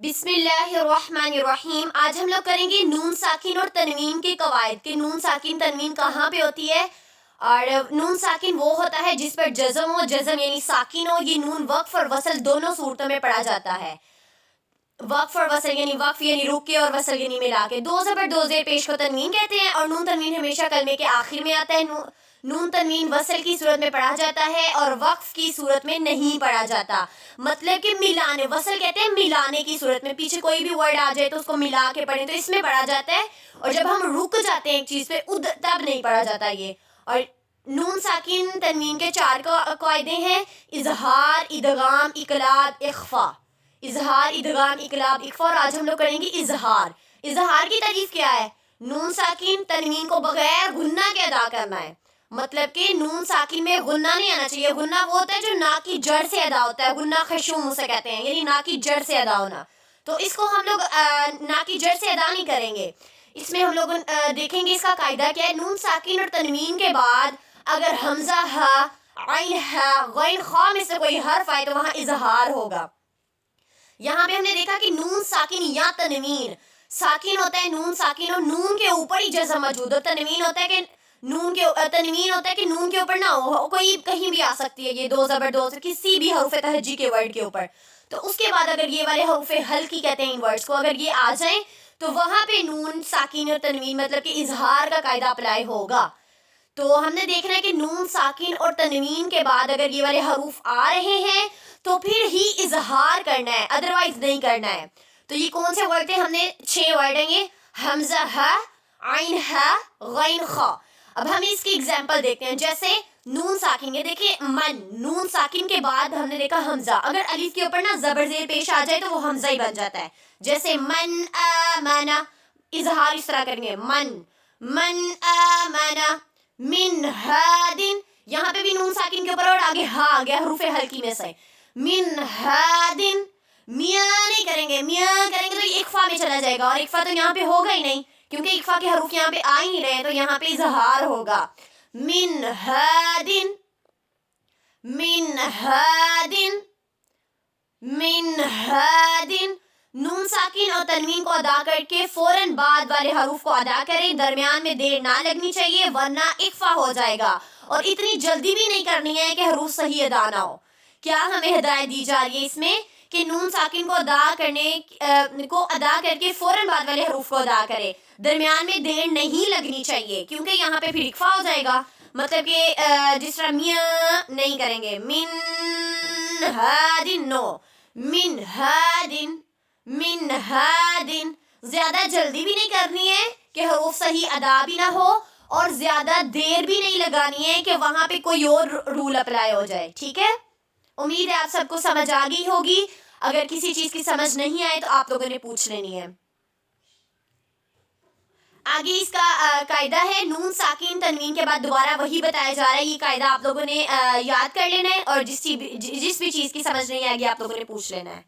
بسم اللہ الرحمن الرحیم. آج ہم لوگ کریں گے نون ساکن اور تنوین کے قواعد کہ نون ساکن تنوین کہاں پہ ہوتی ہے. اور نون ساکن وہ ہوتا ہے جس پر جزم ہو، جزم یعنی ساکن ہو. یہ نون وقف اور وصل دونوں صورتوں میں پڑھا جاتا ہے. وقف اور وصل یعنی وقف یعنی رک کے اور وصل یعنی ملا کے. دو زبر دو زیر پیش کو تنوین کہتے ہیں. اور نون تنوین ہمیشہ کلمے کے آخر میں آتا ہے. نون تنوین وصل کی صورت میں پڑھا جاتا ہے اور وقف کی صورت میں نہیں پڑھا جاتا. مطلب کہ ملانے، وصل کہتے ہیں ملانے کی صورت میں. پیچھے کوئی بھی ورڈ آ جائے تو اس کو ملا کے پڑھیں تو اس میں پڑھا جاتا ہے. اور جب ہم رک جاتے ہیں ایک چیز پہ تب نہیں پڑھا جاتا یہ. اور نون ساکن تنوین کے چار قاعدے ہیں: اظہار، ادغام، اقلاب، اخفا. اظہار، ادغام، اقلاب، اخفا. اور آج ہم لوگ کریں گے اظہار. اظہار کی تعریف کیا ہے؟ نون ساکن تنوین کو بغیر غنہ کے ادا کرنا ہے. مطلب کہ نون ساکن میں غنہ نہیں آنا چاہیے. غنہ وہ ہوتا ہے جو نا کی جڑ سے ادا ہوتا ہے. غنہ خشوم اسے کہتے ہیں، یعنی نا کی جڑ سے ادا ہونا. تو اس کو ہم لوگ نا کی جڑ سے ادا نہیں کریں گے. اس میں ہم لوگ دیکھیں گے اس کا قاعدہ کیا ہے. نون ساکن اور تنوین کے بعد اگر حمزہ ہا، عین ہا، غین خا میں سے کوئی حرف آئے تو وہاں اظہار ہوگا. یہاں پہ ہم نے دیکھا کہ نون ساکن یا تنوین، ساکن ہوتا ہے نون ساکن اور نون کے اوپر ہی جزم موجود ہو. تنوین ہوتا ہے کہ نون کے اوپر نہ ہو، کوئی کہیں بھی آ سکتی ہے. یہ دو زبر دو کسی بھی حروف تہجی کے ورڈ کے اوپر. تو اس کے بعد اگر یہ والے حروف ہلکی کہتے ہیں ان ورڈز کو، اگر یہ آ جائیں تو وہاں پہ نون ساکن اور تنوین مطلب کہ اظہار کا قاعدہ اپلائی ہوگا. تو ہم نے دیکھنا ہے کہ نون ساکن اور تنوین کے بعد اگر یہ والے حروف آ رہے ہیں تو پھر ہی اظہار کرنا ہے، ادروائز نہیں کرنا ہے. تو یہ کون سے ورڈ ہیں؟ ہم نے 6 ورڈ ہیں یہ: حمزہ ہا، عین ہا، غین خا. اب ہم اس کی اگزامپل دیکھتے ہیں. جیسے نون ساکن، یہ دیکھیں من، نون ساکن کے بعد ہم نے دیکھا حمزہ. اگر الف کے اوپر نا زبر زیر پیش آ جائے تو وہ حمزہ ہی بن جاتا ہے. جیسے من آمنا، اظہار اس طرح کریں گے من آمنا من ہادن. یہاں پہ بھی نون ساکن کے اوپر اور آگے ہا آ گیا حروف ہلکی میں سے. من ہادن، میاں نہیں کریں گے. میاں کریں گے تو یہ اخفا میں چلا جائے گا اور اخفا تو یہاں پہ ہوگا ہی نہیں کیونکہ اخفا کے حروف یہاں پہ آ ہی نہیں رہے. تو یہاں پہ اظہار ہوگا. من ہادن، من ہادن، من ہادن. نون ساکن اور تنوین کو ادا کر کے فوراً بعد والے حروف کو ادا کریں. درمیان میں دیر نہ لگنی چاہیے ورنہ اخفا ہو جائے گا. اور اتنی جلدی بھی نہیں کرنی ہے کہ حروف صحیح ادا نہ ہو. کیا ہمیں ہدایت دی جا رہی ہے اس میں کہ نون ساکن کو ادا کر کے فوراً بعد والے حروف کو ادا کرے. درمیان میں دیر نہیں لگنی چاہیے کیونکہ یہاں پہ پھر اخفا ہو جائے گا. مطلب کہ جس طرح میاں نہیں کریں گے، من ہادن نو، من ہادن، من ہادن. زیادہ جلدی بھی نہیں کرنی ہے کہ حروف صحیح ادا بھی نہ ہو اور زیادہ دیر بھی نہیں لگانی ہے کہ وہاں پہ کوئی اور رول اپلائی ہو جائے. ٹھیک ہے، امید ہے آپ سب کو سمجھ آ گئی ہوگی. اگر کسی چیز کی سمجھ نہیں آئے تو آپ لوگوں نے پوچھ لینی ہے. آگے اس کا قاعدہ ہے نون ساکن تنوین کے بعد دوبارہ وہی بتایا جا رہا ہے. یہ قاعدہ آپ لوگوں نے یاد کر لینا ہے اور جس بھی چیز کی سمجھ نہیں آئے گی آپ لوگوں نے پوچھ لینا ہے.